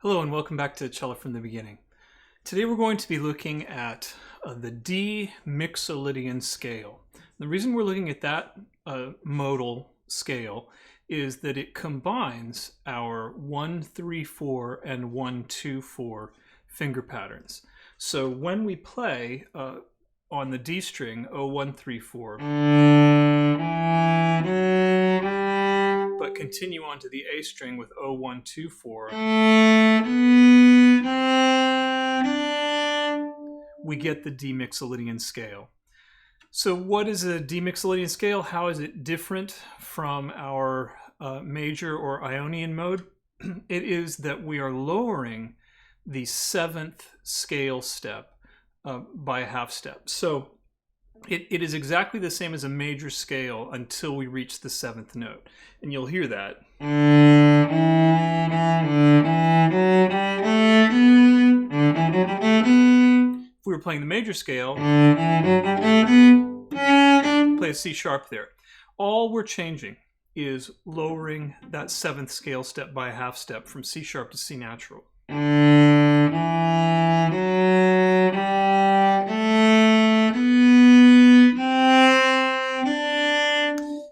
Hello and welcome back to Cello from the Beginning. Today we're going to be looking at the D Mixolydian Scale. The reason we're looking at that modal scale is that it combines our 1-3-4 and 1-2-4 finger patterns. So when we play on the D string 0-1-3-4, but continue on to the A string with 0-1-2-4, we get the D Mixolydian scale. So what is a D Mixolydian scale? How is it different from our major or Ionian mode? It is that we are lowering the 7th scale step by a half step. So it is exactly the same as a major scale until we reach the 7th note. And you'll hear that. If we were playing the major scale, play a C sharp there. All we're changing is lowering that 7th scale step by a half step from C sharp to C natural.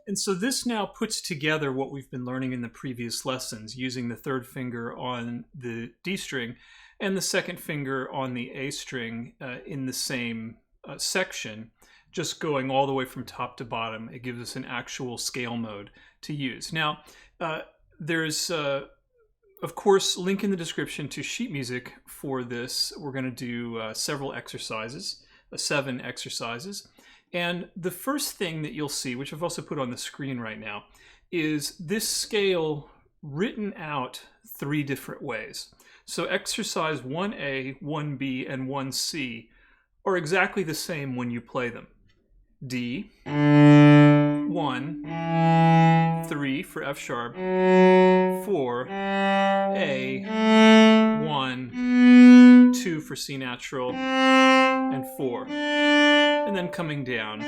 And so this now puts together what we've been learning in the previous lessons, using the 3rd finger on the D string and the 2nd finger on the A string in the same section, just going all the way from top to bottom. It gives us an actual scale mode to use. Now, there's, of course, link in the description to sheet music for this. We're going to do several exercises, 7 exercises. And the first thing that you'll see, which I've also put on the screen right now, is this scale written out 3 different ways. So exercise 1A, 1B, and 1C are exactly the same when you play them. D, 1, 3 for F sharp, 4, A, 1, 2 for C natural, and 4. And then coming down.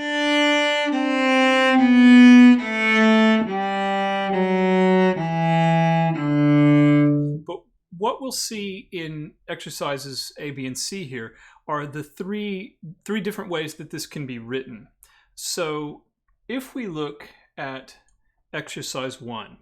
But what we'll see in exercises A, B, and C here are the three different ways that this can be written. So if we look at exercise 1,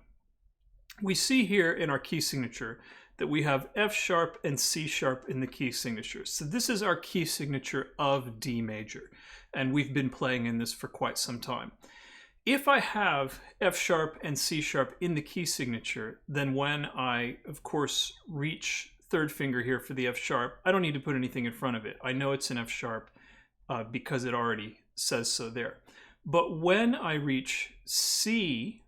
we see here in our key signature that we have F sharp and C sharp in the key signature. So this is our key signature of D major, and we've been playing in this for quite some time. If I have F sharp and C sharp in the key signature, then when I, of course, reach 3rd finger here for the F sharp, I don't need to put anything in front of it. I know it's an F sharp because it already says so there. But when I reach C,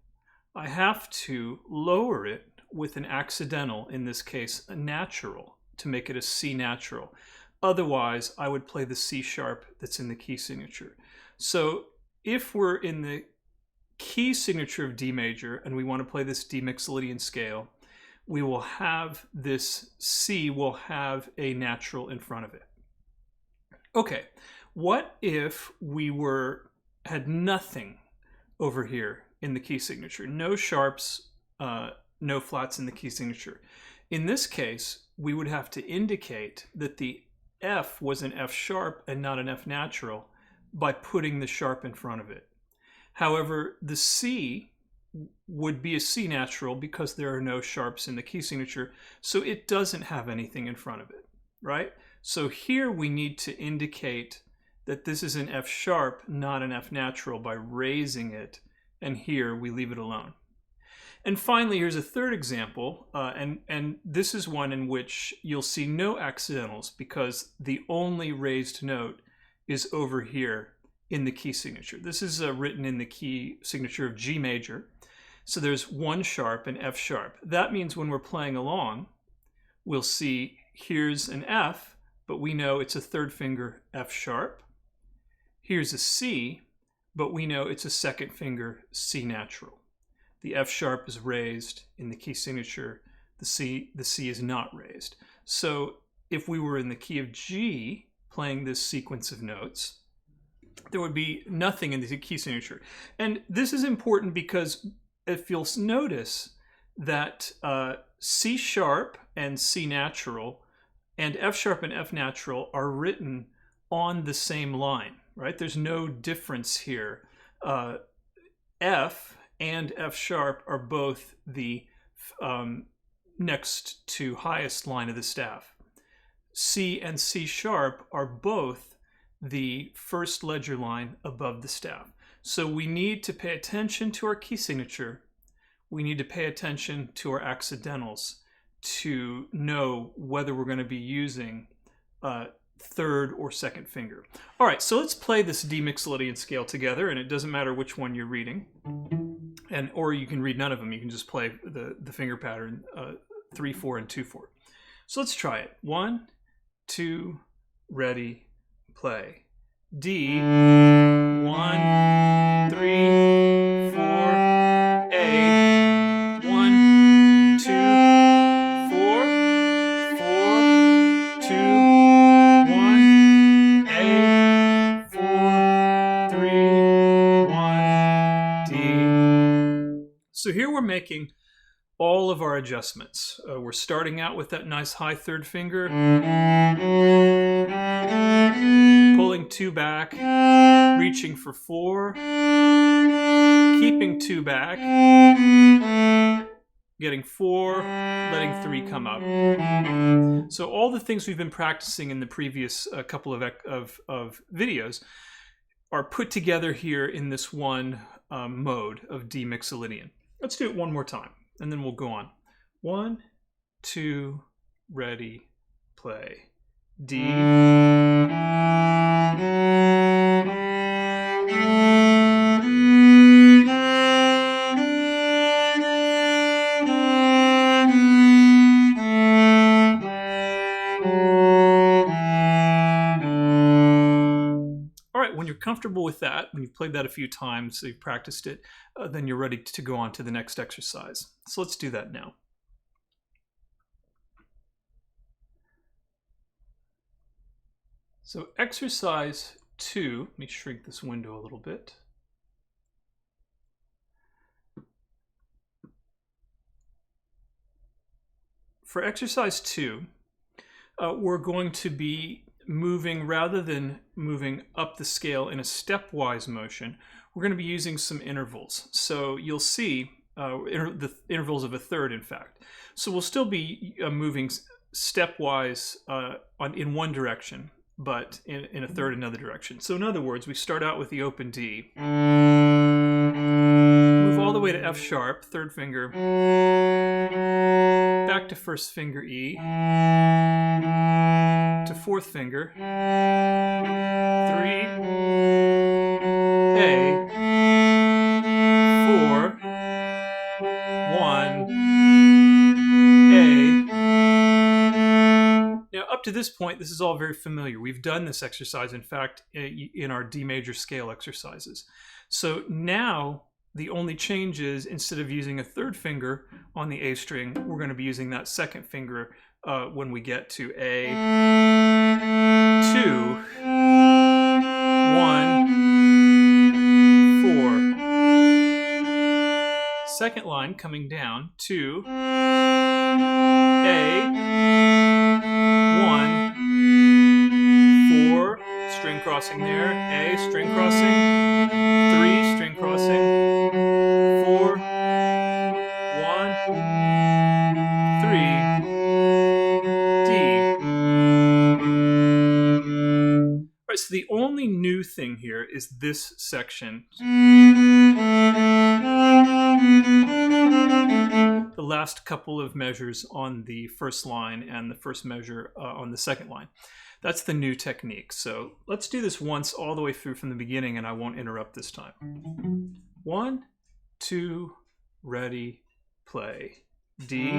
I have to lower it with an accidental, in this case a natural, to make it a C natural. Otherwise, I would play the C sharp that's in the key signature. So if we're in the key signature of D major and we want to play this D Mixolydian scale, we will have this C will have a natural in front of it. Okay, what if we had nothing over here in the key signature? No sharps, no flats in the key signature. In this case, we would have to indicate that the F was an F sharp and not an F natural by putting the sharp in front of it. However, the C would be a C natural because there are no sharps in the key signature, so it doesn't have anything in front of it, right? So here we need to indicate that this is an F sharp, not an F natural, by raising it, and here we leave it alone. And finally, here's a 3rd example, and this is one in which you'll see no accidentals because the only raised note is over here in the key signature. This is written in the key signature of G major. So there's 1 sharp and F sharp. That means when we're playing along, we'll see here's an F, but we know it's a 3rd finger F sharp. Here's a C, but we know it's a 2nd finger C natural. The F sharp is raised in the key signature. The C is not raised. So if we were in the key of G playing this sequence of notes, there would be nothing in the key signature. And this is important because if you'll notice that C sharp and C natural and F sharp and F natural are written on the same line, right? There's no difference here. F and F sharp are both the next to highest line of the staff. C and C sharp are both the first ledger line above the staff. So we need to pay attention to our key signature. We need to pay attention to our accidentals to know whether we're going to be using third or second finger. All right, so let's play this D Mixolydian scale together, and it doesn't matter which one you're reading, or you can read none of them. You can just play the finger pattern 3/4 and 2/4. So let's try it. 1, 2, ready, play. D, 1, 3, 4, A, 1, 2, 4, 4, 2, 1, A, 4, 3, 1, D. So here we're making all of our adjustments. We're starting out with that nice high third finger, pulling 2 back, reaching for 4, keeping 2 back, getting 4, letting 3 come up. So all the things we've been practicing in the previous couple of videos are put together here in this one mode of D Mixolydian. Let's do it one more time, and then we'll go on. 1, 2, ready, play. D. All right, when you're comfortable with that, when you've played that a few times, so you've practiced it, then you're ready to go on to the next exercise. So let's do that now. So exercise 2, let me shrink this window a little bit. For exercise 2, we're going to be moving, rather than moving up the scale in a stepwise motion, we're going to be using some intervals. So you'll see the intervals of a third, in fact. So we'll still be moving stepwise in one direction, but in a third another direction. So in other words, we start out with the open D, move all the way to F sharp, third finger, back to first finger E, to fourth finger, 3, A, 4, 1, A. Now up to this point, this is all very familiar. We've done this exercise, in fact, in our D major scale exercises. So now the only change is, instead of using a third finger on the A string, we're going to be using that second finger when we get to A, 2, 1, 4. Second line coming down, 2, A, 1, 4, string crossing there, A, string crossing, 3, string crossing, 4, 1, 3, D. All right, so the only new thing here is this section. The last couple of measures on the first line and the first measure on the second line. That's the new technique. So let's do this once all the way through from the beginning, and I won't interrupt this time. 1, 2, ready, play. D.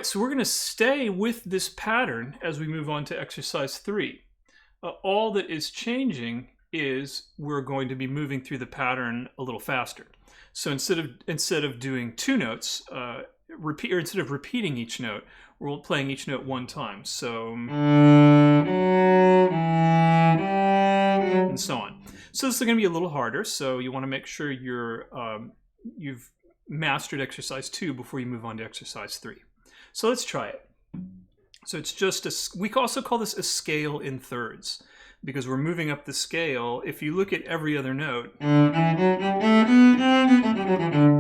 so we're going to stay with this pattern as we move on to exercise 3. All that is changing is we're going to be moving through the pattern a little faster. So instead of doing 2 notes, instead of repeating each note, we're playing each note one time. So and so on. So this is going to be a little harder. So you want to make sure you've mastered exercise 2 before you move on to exercise 3. So let's try it. So it's just we also call this a scale in thirds, because we're moving up the scale. If you look at every other note,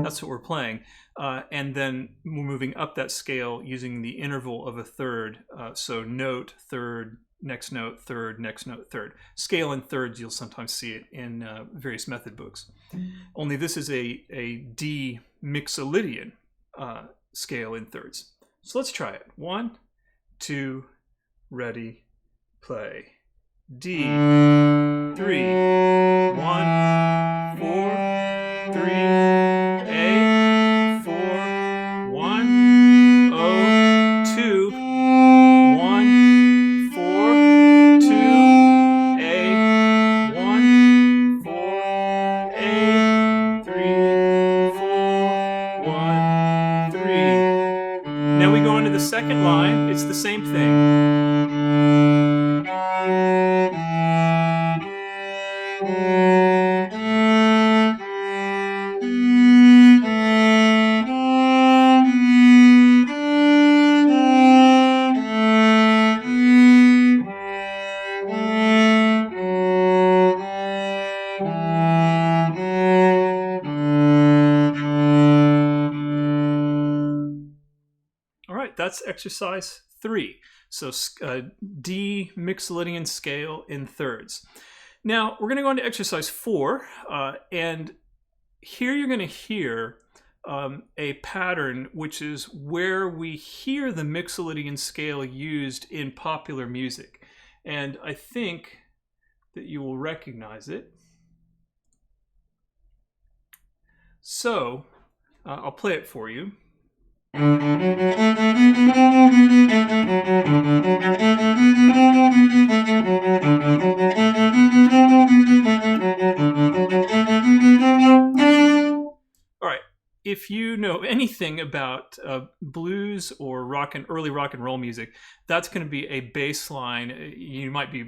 that's what we're playing. And then we're moving up that scale using the interval of a third. So note, third, next note, third, next note, third. Scale in thirds, you'll sometimes see it in various method books. Only this is a D Mixolydian scale in thirds. So let's try it. 1, 2, ready, play. D, 3, 1, 4, 3, A, 4, 1, O, 2, 1, 4, 2, A, 1, 4, A, 3, 4, 1, 3. Now we go into the second line. It's the same thing. All right, that's exercise 3. So D Mixolydian scale in thirds. Now we're going to go on to exercise 4, and here you're going to hear a pattern which is where we hear the Mixolydian scale used in popular music, and I think that you will recognize it. So I'll play it for you. All right, if you know anything about blues or early rock and roll music, that's going to be a bass line. You might be,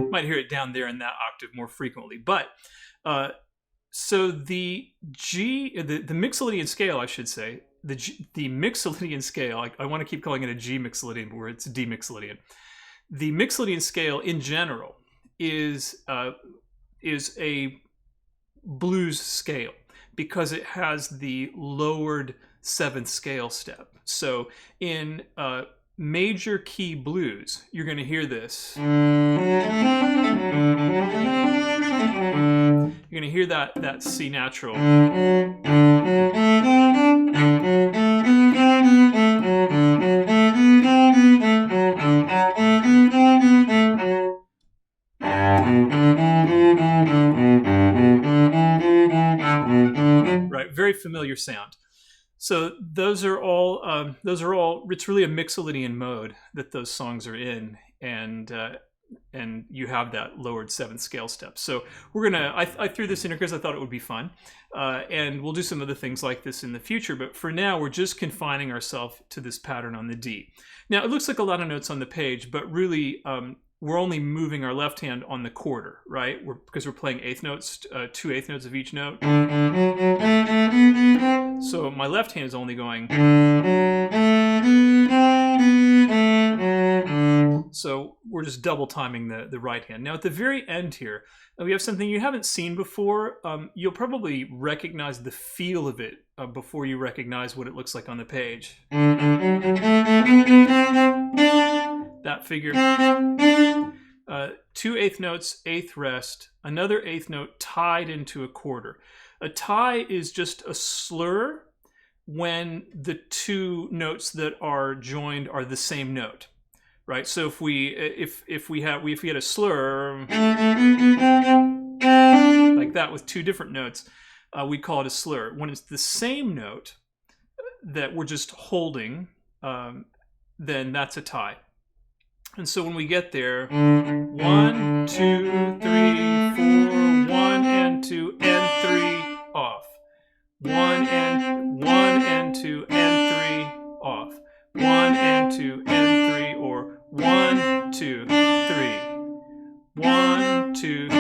might hear it down there in that octave more frequently. But so the Mixolydian scale, I should say, the Mixolydian scale, I want to keep calling it a G Mixolydian, but where it's D Mixolydian. The Mixolydian scale in general is a blues scale because it has the lowered 7th scale step. So in major key blues, you're going to hear this. You're going to hear that C natural. Right, very familiar sound. So those are all. It's really a Mixolydian mode that those songs are in, and you have that lowered 7th scale step. So we're gonna. I threw this in here because I thought it would be fun, and we'll do some other things like this in the future. But for now, we're just confining ourselves to this pattern on the D. Now it looks like a lot of notes on the page, but really. We're only moving our left hand on the quarter, right? Because we're playing 8th notes, 2 8th notes of each note. So my left hand is only going. So we're just double timing the right hand. Now at the very end here, we have something you haven't seen before. You'll probably recognize the feel of it before you recognize what it looks like on the page. That figure. 2 8th notes, 8th rest, another 8th note tied into a quarter. A tie is just a slur when the 2 notes that are joined are the same note, right? So if we had a slur, like that with two different notes, we call it a slur. When it's the same note that we're just holding, then that's a tie. And so when we get there, 1, 2, 3, 4, 1 and 2 and 3 off. 1 and 2 and 3 off. 1 and 2 and 3, or 1, 2, 3. 1, 2, 3.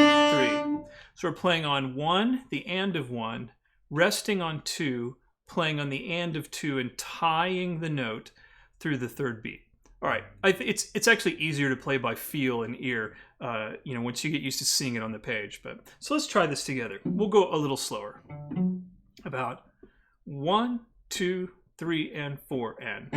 So we're playing on 1, the and of 1, resting on 2, playing on the and of 2, and tying the note through the third beat. All right, it's actually easier to play by feel and ear, once you get used to seeing it on the page. But so let's try this together. We'll go a little slower. About 1, 2, 3, and 4, and.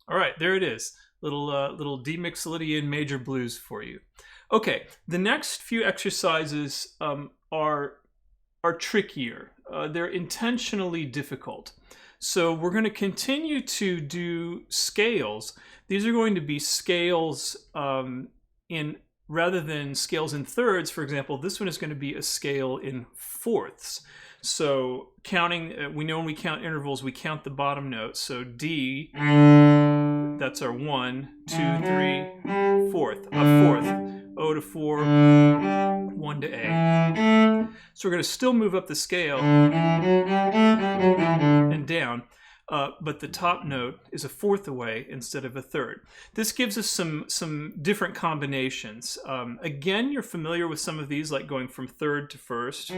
All right, there it is. Little D Mixolydian major blues for you. Okay, the next few exercises are trickier. They're intentionally difficult. So we're going to continue to do scales. These are going to be scales rather than scales in thirds. For example, this one is going to be a scale in fourths. So counting, we know when we count intervals, we count the bottom notes. So D, that's our 1, 2, 3, fourth, a fourth. O to 4, 1 to A. So we're going to still move up the scale and down, but the top note is a fourth away instead of a third. This gives us some different combinations. Again, you're familiar with some of these, like going from third to first.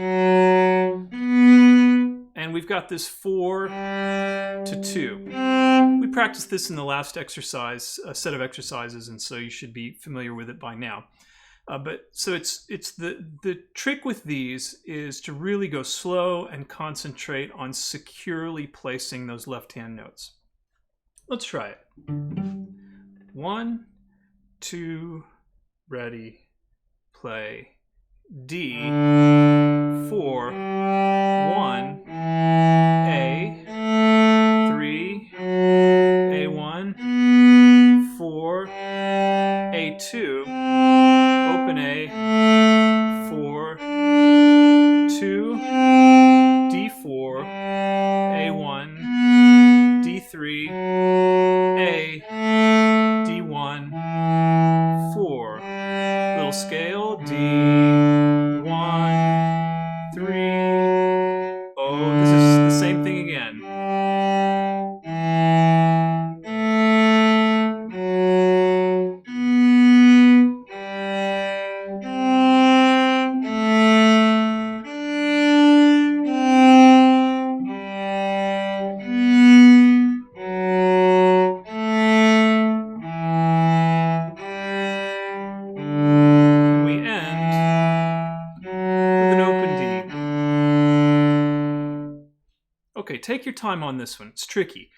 And we've got this 4 to 2. We practiced this in the last exercise, a set of exercises, and so you should be familiar with it by now. So it's the trick with these is to really go slow and concentrate on securely placing those left-hand notes. Let's try it. 1, 2, ready, play. D, 4, 1, A, 3, A1, 4, A2, open A, 4, 2, D4, A1, D3, A, D1, 4. Little scale, D1, 3. Oh, this is the same thing again. Okay, take your time on this one. It's tricky.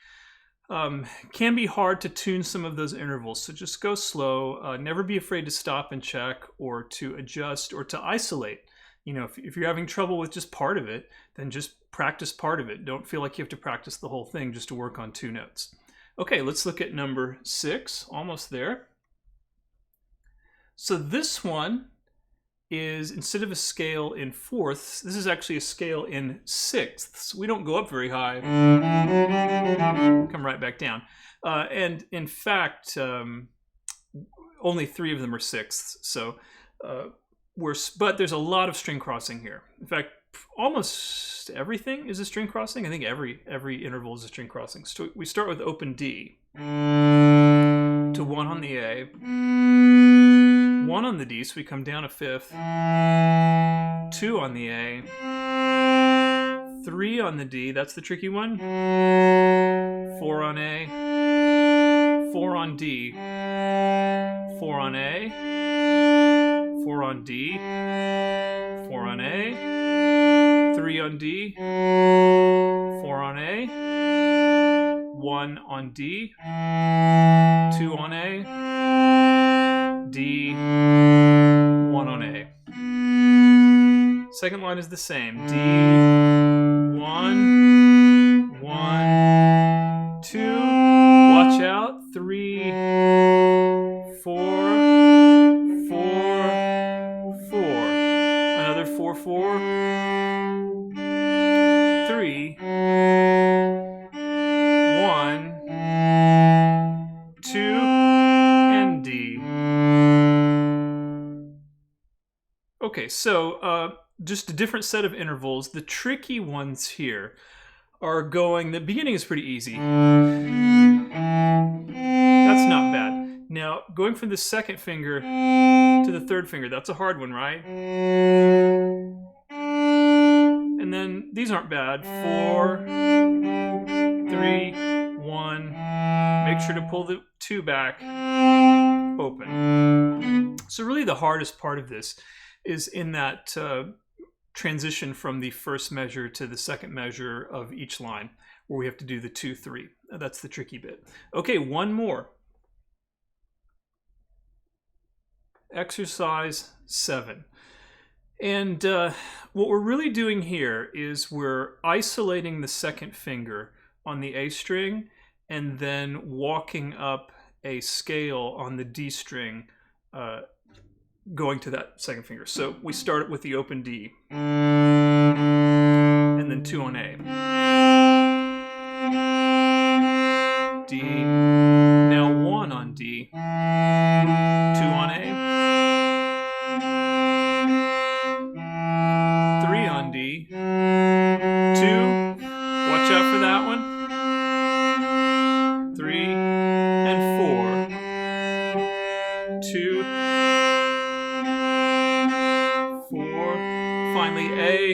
Can be hard to tune some of those intervals, so just go slow. Never be afraid to stop and check, or to adjust, or to isolate. If you're having trouble with just part of it, then just practice part of it. Don't feel like you have to practice the whole thing just to work on 2 notes. Okay, let's look at number 6, almost there. So this one is, instead of a scale in fourths, this is actually a scale in sixths. We don't go up very high, come right back down. And in fact, only 3 of them are sixths. So but there's a lot of string crossing here. In fact, almost everything is a string crossing. I think every interval is a string crossing. So we start with open D to 1 on the A, 1 on the D, so we come down a fifth, 2 on the A, 3 on the D, that's the tricky one, 4 on A, 4 on D, 4 on A, 4 on D, 4 on A, 3 on D, 4 on A, 1 on D, 2 on A, D, Second line is the same. D, 1, 1, 2. Watch out. 3, 4, 4, 4. Another 4, 4. 3, 1, 2, and D. Okay, so just a different set of intervals. The tricky ones here are going, the beginning is pretty easy. That's not bad. Now, going from the second finger to the third finger, that's a hard one, right? And then these aren't bad. 4, 3, 1. Make sure to pull the 2 back. Open. So really the hardest part of this is in that transition from the first measure to the second measure of each line, where we have to do the 2, 3. That's the tricky bit. Okay, one more. Exercise 7. And what we're really doing here is we're isolating the second finger on the A string and then walking up a scale on the D string going to that second finger. So we start with the open D and then 2 on A. D, now 1 on D, 2 on A, 3 on D, 2, watch out for that one, 3, and 4, 2, 4, finally A,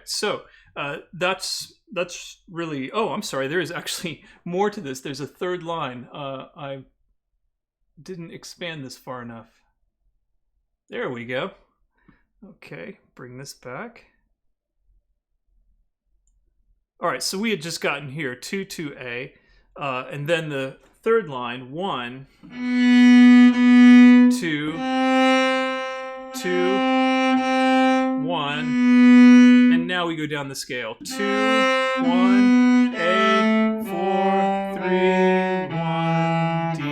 so that's really, oh, I'm sorry, there is actually more to this. There's a third line. I didn't expand this far enough. There we go. Okay, bring this back. All right, so we had just gotten here 2, 2A, and then the third line, 1, 2, 2, 1. Now we go down the scale. 2, 1, A, 4, 3, 1, D.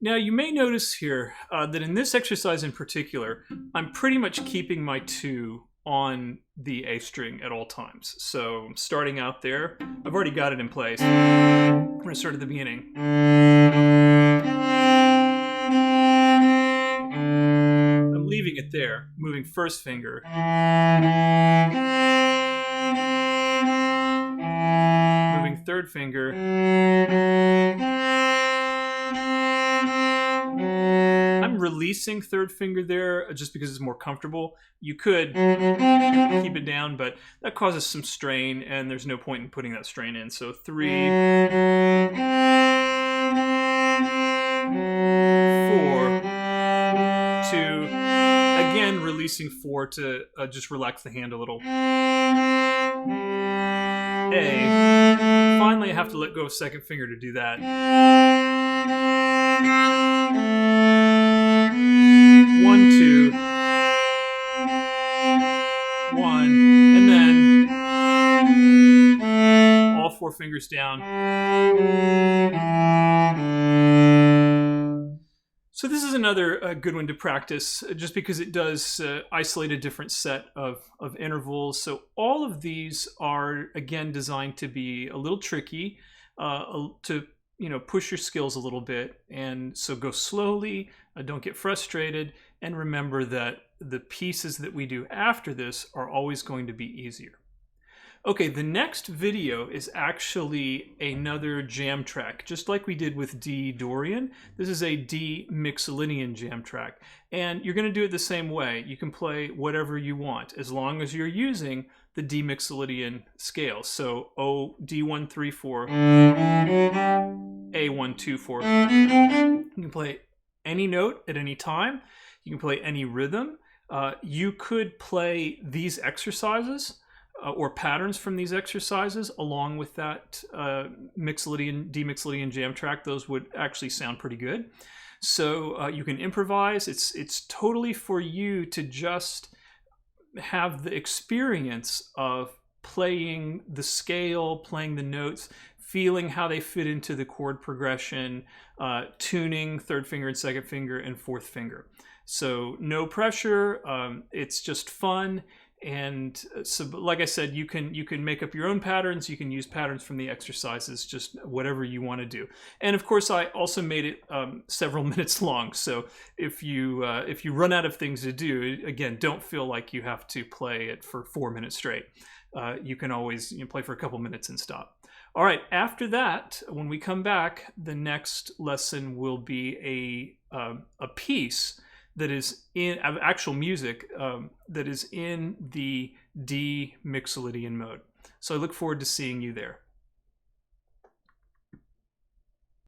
Now you may notice here that in this exercise in particular, I'm pretty much keeping my 2 on the A string at all times. So I'm starting out there. I've already got it in place. I'm going to start at the beginning. Leaving it there, moving first finger, moving third finger, I'm releasing third finger there just because it's more comfortable. You could keep it down, but that causes some strain and there's no point in putting that strain in. So 3, 4, 2, again, releasing 4 to just relax the hand a little. A. Finally, I have to let go of second finger to do that. 1, 2, 1, and then all 4 fingers down. So this is another good one to practice just because it does isolate a different set of intervals. So all of these are, again, designed to be a little tricky, to push your skills a little bit. And so go slowly, don't get frustrated, and remember that the pieces that we do after this are always going to be easier. Okay, the next video is actually another jam track, just like we did with D Dorian. This is a D Mixolydian Jam Track, and you're going to do it the same way. You can play whatever you want, as long as you're using the D Mixolydian scale. So D1, 3, 4, A1, 2, 4. You can play any note at any time. You can play any rhythm. You could play these exercises or patterns from these exercises, along with that D Mixolydian Jam Track, those would actually sound pretty good. So you can improvise. It's totally for you to just have the experience of playing the scale, playing the notes, feeling how they fit into the chord progression, tuning third finger and second finger and fourth finger. So no pressure. It's just fun. And so, like I said, you can make up your own patterns. You can use patterns from the exercises, just whatever you want to do. And of course, I also made it several minutes long. So if you run out of things to do, again, don't feel like you have to play it for 4 minutes straight. You can always play for a couple minutes and stop. All right. After that, when we come back, the next lesson will be a piece that is in actual music that is in the D Mixolydian mode. So I look forward to seeing you there.